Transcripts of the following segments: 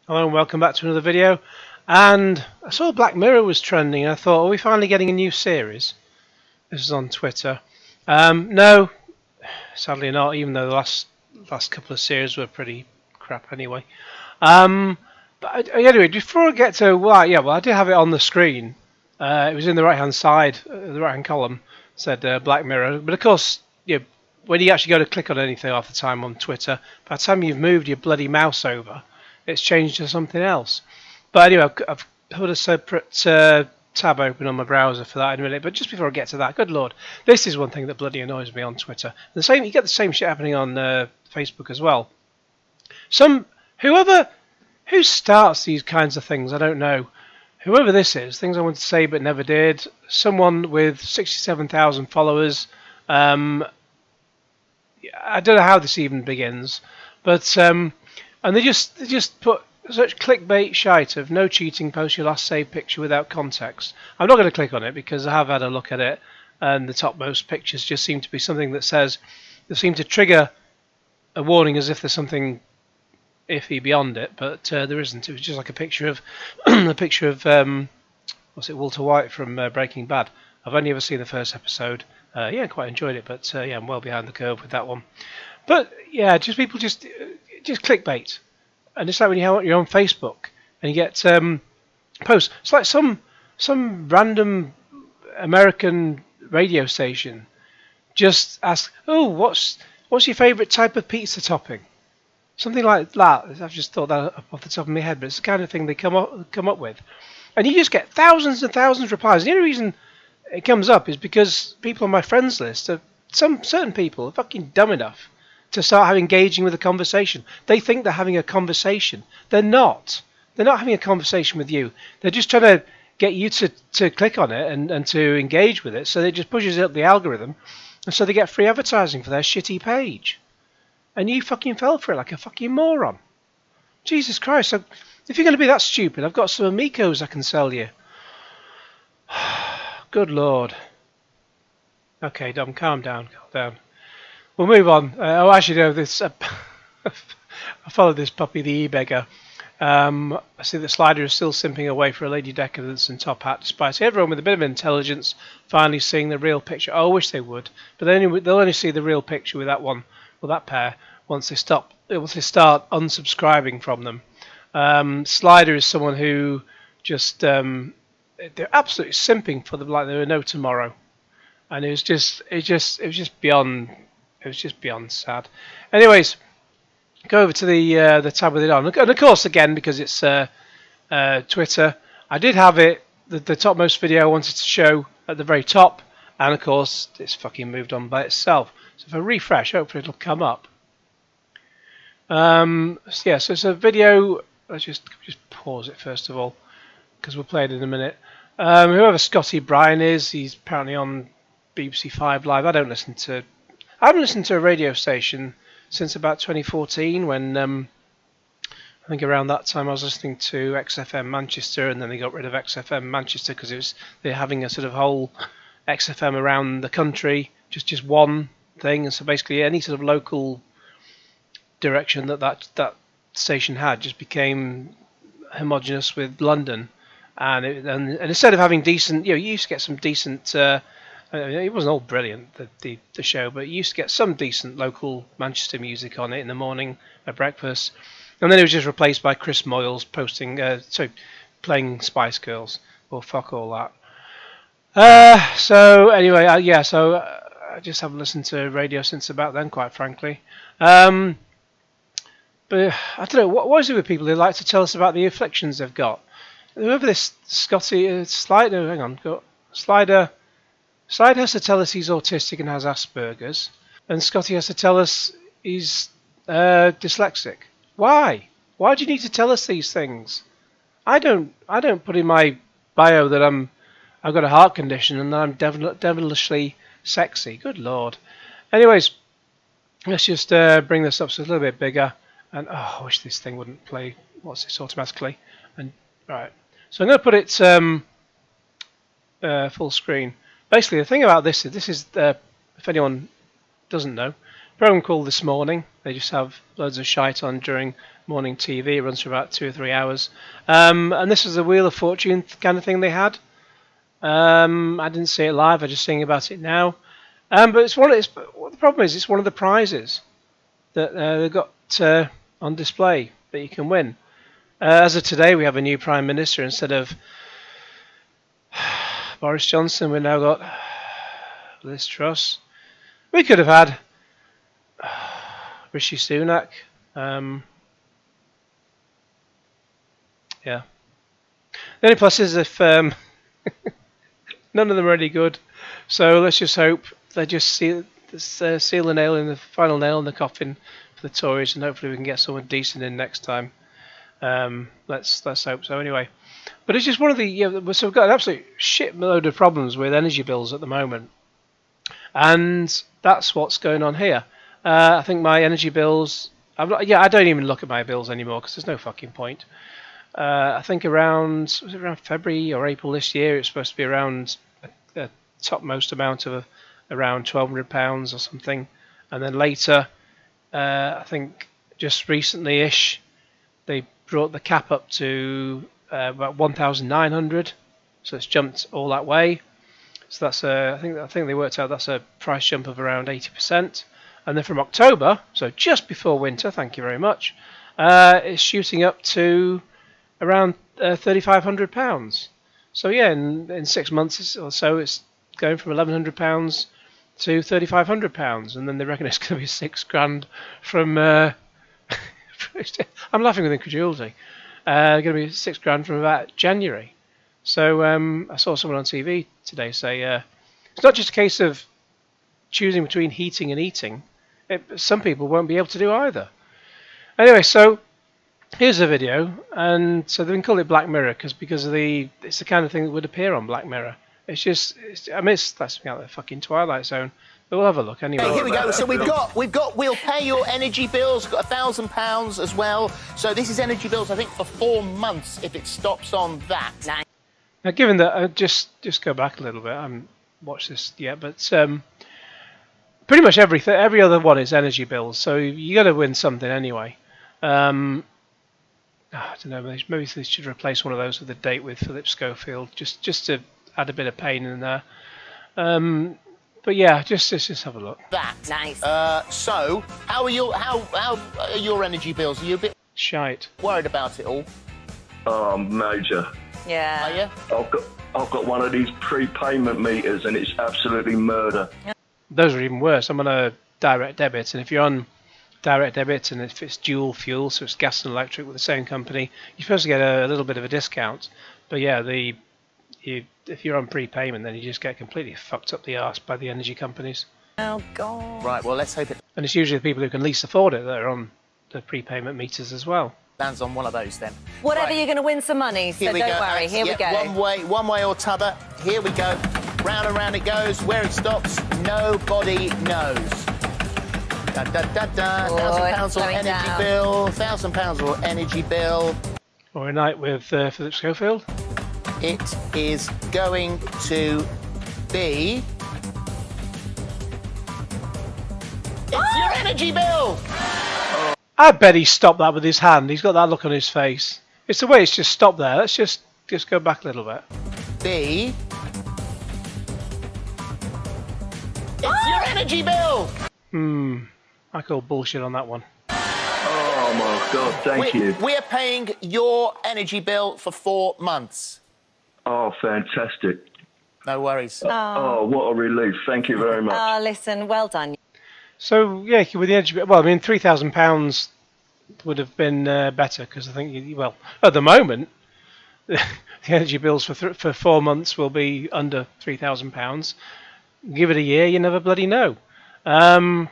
Hello and welcome back to another video. And I saw Black Mirror was trending and I thought, are we finally getting a new series? This is on Twitter. No, sadly not, even though the last couple of series were pretty crap anyway. Anyway, before I get to, well, I did have it on the screen. It was in the right hand side, the right hand column, said Black Mirror. But of course, when you actually go to click on anything half the time on Twitter, by the time you've moved your bloody mouse over, it's changed to something else. But anyway, I've put a separate tab open on my browser for that in a minute. But just before I get to that, good lord, this is one thing that bloody annoys me on Twitter. You get the same shit happening on Facebook as well. Who starts these kinds of things, I don't know. Whoever this is, things I wanted to say but never did. Someone with 67,000 followers. I don't know how this even begins, but and they just put such clickbait shite of no cheating, post your last saved picture without context. I'm not going to click on it because I have had a look at it, and the topmost pictures just seem to be something that says they seem to trigger a warning as if there's something iffy beyond it, but there isn't. It was just like a picture of what's it, Walter White from Breaking Bad. I've only ever seen the first episode. Yeah, quite enjoyed it, but yeah, I'm well behind the curve with that one. But yeah, people just clickbait, and it's like when you're on Facebook and you get posts. It's like some random American radio station just ask, "Oh, what's your favourite type of pizza topping?" Something like that. I've just thought that off the top of my head, but it's the kind of thing they come up with, and you just get thousands and thousands of replies. The only reason it comes up is because people on my friends list some certain people are fucking dumb enough to start engaging with a conversation. They think they're having a conversation. They're not. They're not having a conversation with you. They're just trying to get you to click on it and to engage with it. So it just pushes up the algorithm, and so they get free advertising for their shitty page. And you fucking fell for it like a fucking moron. Jesus Christ. So if you're going to be that stupid, I've got some amigos I can sell you. Good lord. Okay, Dom, calm down. We'll move on. Actually, no, this. I followed this puppy, the e-beggar. I see that Slider is still simping away for a Lady Decadence and Top Hat, despite everyone with a bit of intelligence finally seeing the real picture. Oh, I wish they would, but they'll only see the real picture with that one, or that pair, once they start unsubscribing from them. Slider is someone who just they're absolutely simping for them like there were no tomorrow, and it was just beyond sad. Anyways, go over to the tab with it on, and of course again because it's Twitter, I did have it the topmost video I wanted to show at the very top, and of course it's fucking moved on by itself. So if I refresh, hopefully it'll come up. Yeah, so it's a video. Let's just pause it first of all, because we'll play it in a minute. Whoever Scotty Bryan is, he's apparently on BBC 5 Live. I haven't listened to a radio station since about 2014, when I think around that time I was listening to XFM Manchester, and then they got rid of XFM Manchester because they're having a sort of whole XFM around the country, just one thing, and so basically any sort of local direction that station had just became homogenous with London. And instead of having decent, you used to get some decent. It wasn't all brilliant, the show, but you used to get some decent local Manchester music on it in the morning at breakfast, and then it was just replaced by Chris Moyles playing Spice Girls. Well, fuck all that. So anyway, I just haven't listened to radio since about then, quite frankly. But I don't know, what is it with people who like to tell us about the afflictions they've got? Whoever this Slider has to tell us he's autistic and has Asperger's, and Scotty has to tell us he's dyslexic. Why? Why do you need to tell us these things? I don't put in my bio that I've got a heart condition and that I'm devilishly sexy. Good lord. Anyways, let's just bring this up so it's a little bit bigger. And I wish this thing wouldn't play. What's this automatically? And right. So I'm going to put it full screen. Basically, the thing about this is, if anyone doesn't know, a program called This Morning. They just have loads of shite on during morning TV. It runs for about 2 or 3 hours. And this was the Wheel of Fortune kind of thing they had. I didn't see it live. I'm just seeing about it now. But it's what the problem is. It's one of the prizes that they've got on display that you can win. As of today, we have a new Prime Minister instead of Boris Johnson. We've now got Liz Truss. We could have had Rishi Sunak. Yeah. The only plus is if none of them are any good. So let's just hope they just seal the final nail in the coffin for the Tories, and hopefully we can get someone decent in next time. Let's hope so anyway. But it's just one of the so we've got an absolute shitload of problems with energy bills at the moment, and that's what's going on here. I think my energy bills. I don't even look at my bills anymore because there's no fucking point. I think around February or April this year, it's supposed to be around a topmost amount of around £1,200 or something, and then later, I think just recently-ish, they brought the cap up to about 1,900, so it's jumped all that way. So that's I think they worked out that's a price jump of around 80%, and then from October, so just before winter, thank you very much, it's shooting up to around £3,500. So yeah, in 6 months or so, it's going from £1,100 to £3,500, and then they reckon it's going to be £6,000 from. I'm laughing with incredulity. Going to be £6,000 from about January. So I saw someone on TV today say it's not just a case of choosing between heating and eating. Some people won't be able to do either. Anyway, so here's the video, and so they've been called it Black Mirror because it's the kind of thing that would appear on Black Mirror. It's that's out the fucking Twilight Zone. But we'll have a look anyway. Okay, here we go. So we'll pay your energy bills. Got £1,000 as well. So this is energy bills, I think, for 4 months if it stops on that. Now, given that, just go back a little bit. I haven't watched this yet, but pretty much every other one is energy bills. So you got to win something anyway. I don't know. Maybe they should replace one of those with a date with Philip Schofield, just to add a bit of pain in there. But yeah, just have a look. That nice. So how are your energy bills? Are you a bit shite? Worried about it all? Major. Yeah. Are you? I've got one of these prepayment meters, and it's absolutely murder. Those are even worse. I'm on a direct debit, and if you're on direct debit and if it's dual fuel, so it's gas and electric with the same company, you're supposed to get a little bit of a discount. But yeah, if you're on prepayment, then you just get completely fucked up the arse by the energy companies. Oh God! Right. Well, let's hope it. And it's usually the people who can least afford it that are on the prepayment meters as well. Lands on one of those then. Whatever, right. You're going to win some money, so don't worry. Here we go. One way or t'other. Here we go. Round and round it goes. Where it stops, nobody knows. Da, da, da, da. £1,000 or energy bill. £1,000 or energy bill. Or a night with Philip Schofield. It is going to be. It's your energy bill. I bet he stopped that with his hand. He's got that look on his face. It's the way it's just stopped there. Let's just go back a little bit. It's your energy bill. I call bullshit on that one. Oh my God! Thank you. We're paying your energy bill for 4 months. Oh, fantastic. No worries. Oh, what a relief. Thank you very much. Oh, listen, well done. So, yeah, with the energy bill, well, I mean, £3,000 would have been better because I think, at the moment, the energy bills for 4 months will be under £3,000. Give it a year, you never bloody know. Then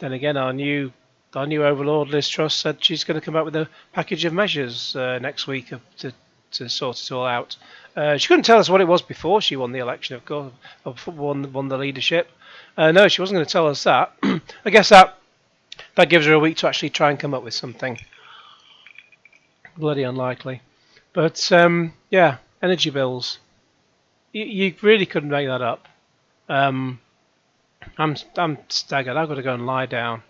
again, our new overlord, Liz Truss, said she's going to come up with a package of measures next week to sort it all out. She couldn't tell us what it was before she won the election, of course, or won the leadership. No, she wasn't going to tell us that. I guess that gives her a week to actually try and come up with something. Bloody unlikely. But, yeah, energy bills. You really couldn't make that up. I'm staggered. I've got to go and lie down.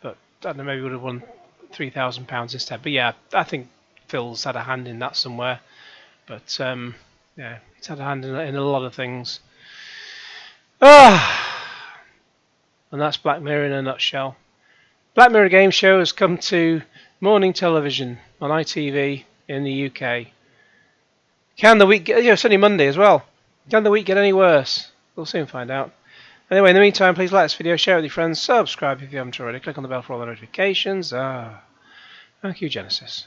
But, I don't know, maybe would have won £3,000 instead. But yeah, I think Phil's had a hand in that somewhere. But yeah, he's had a hand in a lot of things. And that's Black Mirror in a nutshell. Black Mirror Game Show has come to morning television on ITV in the UK. Can the week get... it's only Monday as well. Can the week get any worse? We'll soon find out. Anyway, in the meantime, please like this video, share it with your friends, subscribe if you haven't already, click on the bell for all the notifications. Thank you, Genesis.